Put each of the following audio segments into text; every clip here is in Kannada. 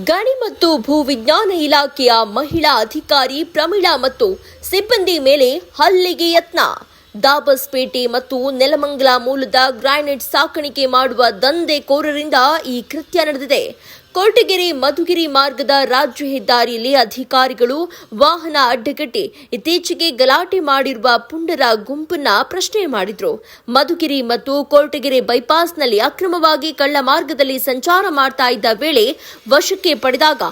ಗಣಿ ಮತ್ತು ಭೂವಿಜ್ಞಾನ ಇಲಾಖೆಯ ಮಹಿಳಾ ಅಧಿಕಾರಿ ಪ್ರಮೀಳಾ ಮತ್ತು ಸಿಬ್ಬಂದಿ ಮೇಲೆ ಹಲ್ಲೆಗೆ ಯತ್ನ. ದಾಬಸ್ಪೇಟೆ ಮತ್ತು ನೆಲಮಂಗಲ ಮೂಲದ ಗ್ರಾನೈಟ್ ಸಾಕಾಣಿಕೆ ಮಾಡುವ ದಂಧೆಕೋರರಿಂದ ಈ ಕೃತ್ಯ ನಡೆದಿದೆ. ಕೊರಟಗೆರೆ ಮಧುಗಿರಿ ಮಾರ್ಗದ ರಾಜ್ಯ ಹೆದ್ದಾರಿಯಲ್ಲಿ ಅಧಿಕಾರಿಗಳು ವಾಹನ ಅಡ್ಡಗಟ್ಟಿ ಇತ್ತೀಚೆಗೆ ಗಲಾಟೆ ಮಾಡಿರುವ ಪುಂಡರ ಗುಂಪನ್ನ ಪ್ರಶ್ನೆ ಮಾಡಿದ್ರು. ಮಧುಗಿರಿ ಮತ್ತು ಕೊರಟಗೆರೆ ಬೈಪಾಸ್ನಲ್ಲಿ ಅಕ್ರಮವಾಗಿ ಕಳ್ಳ ಮಾರ್ಗದಲ್ಲಿ ಸಂಚಾರ ಮಾಡ್ತಾ ಇದ್ದ ವೇಳೆ ವಶಕ್ಕೆ ಪಡೆದಾಗ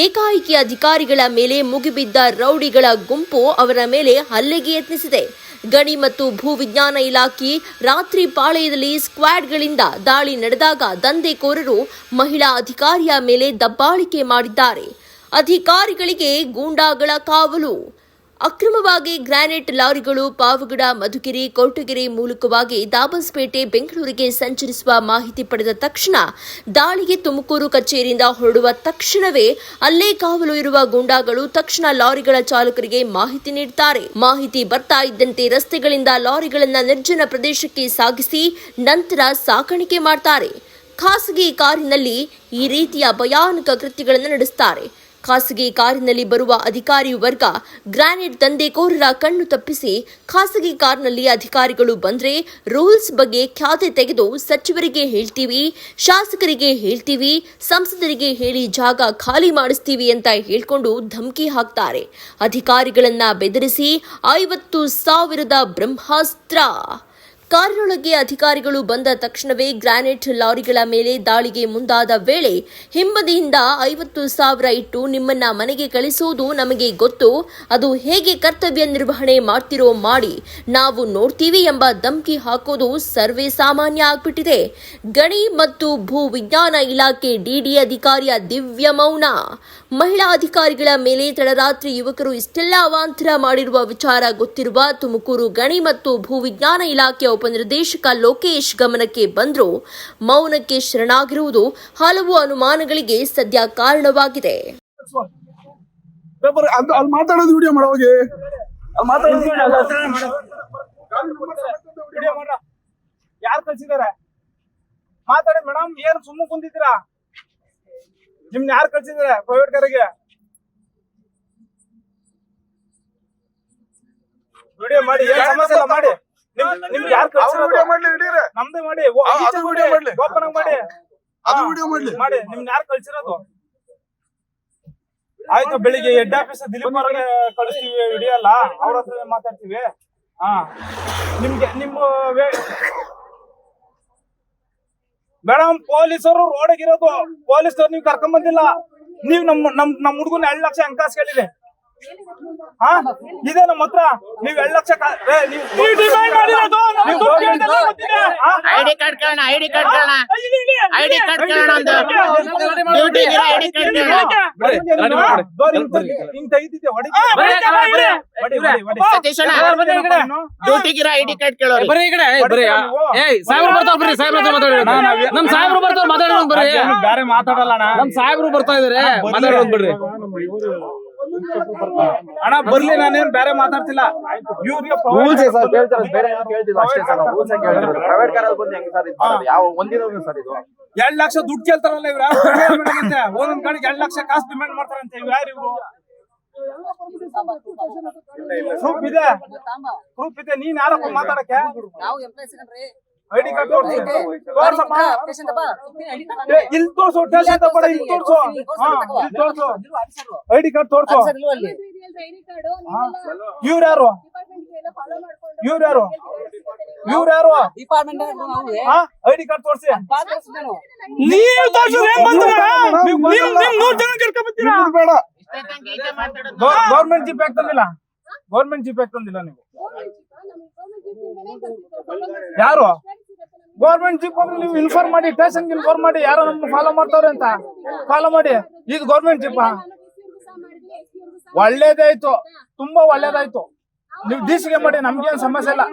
ಏಕಾಏಕಿ ಅಧಿಕಾರಿಗಳ ಮೇಲೆ ಮುಗಿಬಿದ್ದ ರೌಡಿಗಳ ಗುಂಪು ಅವರ ಮೇಲೆ ಹಲ್ಲೆಗೆ ಯತ್ನಿಸಿದೆ. ಗಣಿ ಮತ್ತು ಭೂವಿಜ್ಞಾನ ಇಲಾಖೆ ರಾತ್ರಿ ಪಾಳೆಯದಲ್ಲಿ ಸ್ಕ್ವಾಡ್ಗಳಿಂದ ದಾಳಿ ನಡೆದಾಗ ದಂಧೆಕೋರರು ಮಹಿಳಾ ಅಧಿಕಾರಿಯ ಮೇಲೆ ದಬ್ಬಾಳಿಕೆ ಮಾಡಿದ್ದಾರೆ. ಅಧಿಕಾರಿಗಳಿಗೆ ಗೂಂಡಾಗಳ ಕಾವಲು. ಅಕ್ರಮವಾಗಿ ಗ್ರಾನೈಟ್ ಲಾರಿಗಳು ಪಾವಗಡ, ಮಧುಗಿರಿ, ಕೊರಟಗೆರೆ ಮೂಲಕವಾಗಿ ದಾಬಸ್ಪೇಟೆ, ಬೆಂಗಳೂರಿಗೆ ಸಂಚರಿಸುವ ಮಾಹಿತಿ ಪಡೆದ ತಕ್ಷಣ ದಾಳಿಗೆ ತುಮಕೂರು ಕಚೇರಿಯಿಂದ ಹೊರಡುವ ತಕ್ಷಣವೇ ಅಲ್ಲೇ ಕಾವಲು ಇರುವ ಗೂಂಡಾಗಳು ತಕ್ಷಣ ಲಾರಿಗಳ ಚಾಲಕರಿಗೆ ಮಾಹಿತಿ ನೀಡುತ್ತಾರೆ. ಮಾಹಿತಿ ಬರ್ತಾ ಇದ್ದಂತೆ ರಸ್ತೆಗಳಿಂದ ಲಾರಿಗಳನ್ನು ನಿರ್ಜನ ಪ್ರದೇಶಕ್ಕೆ ಸಾಗಿಸಿ ನಂತರ ಸಾಕಾಣಿಕೆ ಮಾಡ್ತಾರೆ. ಖಾಸಗಿ ಕಾರಿನಲ್ಲಿ ಈ ರೀತಿಯ ಭಯಾನಕ ಕೃತ್ಯಗಳನ್ನು ನಡೆಸುತ್ತಾರೆ. ಖಾಸಗಿ ಕಾರಿನಲ್ಲಿ ಬರುವ ಅಧಿಕಾರಿ ವರ್ಗ ಗ್ರಾನೈಟ್ ದಂಧೆಕೋರರ ಕಣ್ಣು ತಪ್ಪಿಸಿ ಖಾಸಗಿ ಕಾರ್ನಲ್ಲಿ ಅಧಿಕಾರಿಗಳು ಬಂದ್ರೆ ರೂಲ್ಸ್ ಬಗ್ಗೆ ಖ್ಯಾತೆ ತೆಗೆದು ಸಚಿವರಿಗೆ ಹೇಳ್ತೀವಿ, ಶಾಸಕರಿಗೆ ಹೇಳ್ತೀವಿ, ಸಂಸದರಿಗೆ ಹೇಳಿ ಜಾಗ ಖಾಲಿ ಮಾಡಿಸ್ತೀವಿ ಅಂತ ಹೇಳ್ಕೊಂಡು ಧಮಕಿ ಹಾಕ್ತಾರೆ. ಅಧಿಕಾರಿಗಳನ್ನ ಬೆದರಿಸಿ 50,000 ಬ್ರಹ್ಮಾಸ್ತ್ರ. ಕಾರಿನೊಳಗೆ ಅಧಿಕಾರಿಗಳು ಬಂದ ತಕ್ಷಣವೇ ಗ್ರಾನೈಟ್ ಲಾರಿಗಳ ಮೇಲೆ ದಾಳಿಗೆ ಮುಂದಾದ ವೇಳೆ ಹಿಂಬದಿಯಿಂದ 50,000 ಇಟ್ಟು ನಿಮ್ಮನ್ನ ಮನೆಗೆ ಕಳಿಸುವುದು ನಮಗೆ ಗೊತ್ತು, ಅದು ಹೇಗೆ ಕರ್ತವ್ಯ ನಿರ್ವಹಣೆ ಮಾಡ್ತಿರೋ ಮಾಡಿ, ನಾವು ನೋಡ್ತೀವಿ ಎಂಬ ಧಮಕಿ ಹಾಕೋದು ಸರ್ವೇ ಸಾಮಾನ್ಯ ಆಗ್ಬಿಟ್ಟಿದೆ. ಗಣಿ ಮತ್ತು ಭೂ ವಿಜ್ಞಾನ ಇಲಾಖೆ ಡಿಡಿ ಅಧಿಕಾರಿಯ ದಿವ್ಯ ಮೌನ. ಮಹಿಳಾ ಅಧಿಕಾರಿಗಳ ಮೇಲೆ ತಡರಾತ್ರಿ ಯುವಕರು ಇಷ್ಟೆಲ್ಲ ಅವಾಂತರ ಮಾಡಿರುವ ವಿಚಾರ ಗೊತ್ತಿರುವ ತುಮಕೂರು ಗಣಿ ಮತ್ತು ಭೂವಿಜ್ಞಾನ ಇಲಾಖೆಯ ಉಪನಿರ್ದೇಶಕ ಲೋಕೇಶ್ ಗಮನಕ್ಕೆ ಬಂದರೂ ಮೌನಕ್ಕೆ ಶರಣಾಗಿರುವುದು ಹಲವು ಅನುಮಾನಗಳಿಗೆ ಸದ್ಯ ಕಾರಣವಾಗಿದೆ. ಯಾರು ಕಳ್ಸಿದಾರೆ ಮಾತಾಡಿ ಮೇಡಮ್, ಏನ್ ಸುಮ್ಮನೆ ಕುಂತಿದ್ದೀರಾ? ನಿಮ್ನ ಯಾರು ಕಳ್ಸಿದಾರೆ ಪ್ರೈವೇಟ್ ಕಾರಿಗೆ? ವಿಡಿಯೋ ಮಾಡಿ, ಏನ್ ಸಮಸ್ಯೆ ಇಲ್ಲ ಮಾಡಿ. ನಿಮ್ಗೆ ಯಾರು ಕಳ್ಸಿರೋದು ನಮ್ದೇ ಮಾಡಿ, ಓಪನ್ ಮಾಡಿ ಮಾಡಿ. ನಿಮ್ನ ಯಾರು ಕಳ್ಸಿರೋದು? ಆಯ್ತು, ಬೆಳಿಗ್ಗೆ ಹೆಡ್ ಆಫೀಸ್ ದಿಲೀಪ್ ಅವ್ರಿಗೆ ಕಳಿಸ್ತೀವಿ ವಿಡಿಯೋ ಅಲ್ಲ, ಅವ್ರ ಹತ್ರ ಮಾತಾಡ್ತೀವಿ. ನಿಮ್ಗೆ ನಿಮ್ಮ ಮೇಡಮ್, ಪೊಲೀಸರು ರೋಡಿಗಿರೋದು, ಪೊಲೀಸರು ನೀವು ಕರ್ಕೊಂಡ್ ಬಂದಿಲ್ಲ. ನೀವ್ ನಮ್ ಹುಡುಗನ 2 ಲಕ್ಷ ಅಂಕಾಸ್ ಕೇಳಿದೆ. ಇದೆ ನಮ್ಮ ಹತ್ರ. ನೀವ್ 2 ಲಕ್ಷ ಬೇರೆ ಮಾತಾಡಲ್ಲ. ನಮ್ ಸಾಹೇಬ್ರು ಬರ್ತಾ ಇದಾರೆ, ಮಾತಾಡೋದು ಬಿಡ್ರಿ ಅಣ್ಣ. ಬರ್ಲಿ, ನಾನೇನ್ ಬೇರೆ ಮಾತಾಡ್ತಿಲ್ಲ. ಇವ್ರಿಗೆ 2 ಲಕ್ಷ ದುಡ್ಡು ಕೇಳ್ತಾರಲ್ಲ ಇವ್ರ. ಒಂದೊಂದ್ ಗಾಡಿಗೆ 2 ಲಕ್ಷ ಕಾಸು ಡಿಮ್ಯಾಂಡ್ ಮಾಡ್ತಾರಂತೆ. ಯಾರು ಇವ್ರು? ಪ್ರೂಫ್ ಇದೆ, ಪ್ರೂಫ್ ಇದೆ. ನೀನ್ ಯಾರಪ್ಪ ಮಾತಾಡಕ್ಕೆ? ಐಡಿ ಕಾರ್ಡ್ ತೋರ್ಸಮ್ಮ. ಇಲ್ಲಿ ತೋರ್ಸು, ಸ್ಟೇಷನ್ ತಗೊಂಡ ಇಲ್ಲಿ ತೋರ್ಸು. ಐಡಿ ಕಾರ್ಡ್ ತೋರ್ಸು. ಇವ್ರು ಯಾರು? ಇವ್ರು ಯಾರು? ಇವ್ರು ಯಾರು? ಐಡಿ ಕಾರ್ಡ್ ತೋರ್ಸಿ. ನೀವು ತೋರ್ಸಿದ್ರೆ ಗೌರ್ಮೆಂಟ್ ಜಿಪ್ ಯಾಕೆ ತಂದಿಲ್ಲ? ಗೌರ್ಮೆಂಟ್ ಜಿಪ್ ಯಾಕೆ ತಂದಿಲ್ಲ ನೀವು? ಯಾರು? ಗೌರ್ಮೆಂಟ್ ಜಿಪ್ ನೀವು ಇನ್ಫಾರ್ಮ್ ಮಾಡಿ, ಸ್ಟೇಷನ್ಗೆ ಇನ್ಫಾರ್ಮ್ ಮಾಡಿ, ಯಾರೋ ನಮ್ಗೆ ಫಾಲೋ ಮಾಡ್ತಾವ್ರೆ ಅಂತ ಫಾಲೋ ಮಾಡಿ. ಇದು ಗೌರ್ಮೆಂಟ್ ಜಿಪ್. ಒಳ್ಳೇದಾಯ್ತು, ತುಂಬಾ ಒಳ್ಳೇದಾಯ್ತು. ನೀವು ಡಿಸಿಗೆ ಮಾಡಿ, ನಮ್ಗೇನು ಸಮಸ್ಯೆ ಇಲ್ಲ.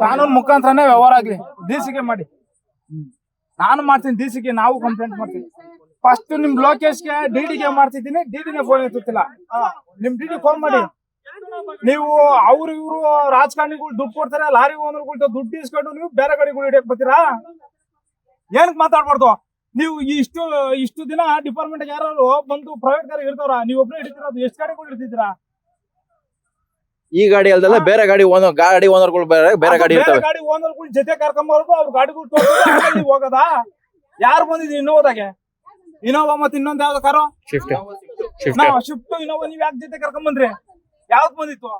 ಕಾನೂನು ಮುಖಾಂತರನೇ ವ್ಯವಹಾರ ಆಗ್ಲಿ. ಡಿಸಿಗೆ ಮಾಡಿ, ನಾನು ಮಾಡ್ತೀನಿ. ಡಿಸಿಗೆ ನಾವು ಕಂಪ್ಲೇಂಟ್ ಮಾಡ್ತೀನಿ. ಫಸ್ಟ್ ನಿಮ್ ಲೋಕೇಶ್ಗೆ, ಡಿಡಿಗೆ ಮಾಡ್ತಿದ್ದೀನಿ. ಡಿಡಿಗೆ ಫೋನ್ ಎತ್ತುತ್ತಿಲ್ಲ. ನಿಮ್ ಡಿಡಿ ಫೋನ್ ಮಾಡಿ. ನೀವು ಅವ್ರು ಇವ್ರು ರಾಜಕಾರಣಿಗಳು ದುಡ್ಡು ಕೊಡ್ತಾರೆ, ಲಾರಿ ಓನರ್ಗಳು ದುಡ್ಡು ಇಸ್ಕೊಂಡು ನೀವು ಬೇರೆ ಗಾಡಿಗಳು ಹಿಡಿಯಕ್ ಬರ್ತೀರಾ? ಏನಕ್ ಮಾತಾಡ್ಬಾರ್ದು? ನೀವು ಇಷ್ಟು ದಿನ ಡಿಪಾರ್ಟ್ಮೆಂಟ್ ಯಾರು ಬಂದು ಪ್ರೈವೇಟ್ ಗಾಡಿ ಇರ್ತಾರ, ನೀವು ಒಬ್ಬರೇ ಹಿಡಿತಿರೋದು, ಎಷ್ಟು ಗಾಡಿಗಳು ಹಿಡಿತಿದ್ದೀರಾ? ಈ ಗಾಡಿ ಅಲ್ದಲ್ಲ ಬೇರೆ ಗಾಡಿ ಓನರ್ಗಳು ಬೇರೆ ಗಾಡಿ ಇರ್ತವೆ. ಗಾಡಿ ಓನರ್ಗಳು ಜೊತೆ ಕರ್ಕೊಂಬರ್ಬೇಕು, ಅವ್ರ ಗಾಡಿಗಳು ತೋರಿಸಿ ಹೋಗದ. ಯಾರು ಬಂದಿದ್ರಿ ಇನ್ನೋವಾದಾಗೆ? ಇನೋವಾ ಮತ್ತೆ ಇನ್ನೊಂದ್ ಯಾವ್ದು ಕಾರು? ಶಿಫ್ಟ್ ಶಿಫ್ಟ್ ಇನೋವಾ ನೀವ್ ಯಾಕೆ ಜೊತೆ ಕರ್ಕೊಂಡ್ ಬಂದ್ರಿ? ಯಾವ್ದು ಬಂದಿತ್ತು?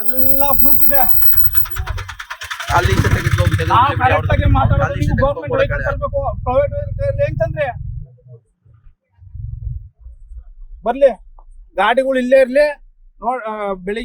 ಎಲ್ಲ ಪ್ರೂಫ್ ಇದೆ. ಕರೆಕ್ಟ್ ಆಗಿ ಮಾತಾಡೋದು. ನೀವು ಗೌರ್ಮೆಂಟ್ ವೆಹಿಕಲ್ ತರಬೇಕು, ಪ್ರೈವೇಟ್ ವೆಹಿಕಲ್ ಹೆಂಗ್ ತಂದ್ರಿ? ಬರ್ಲಿ ಗಾಡಿಗಳು ಇಲ್ಲೇ ಇರ್ಲಿ. ಬೆಳಿಗ್ಗೆ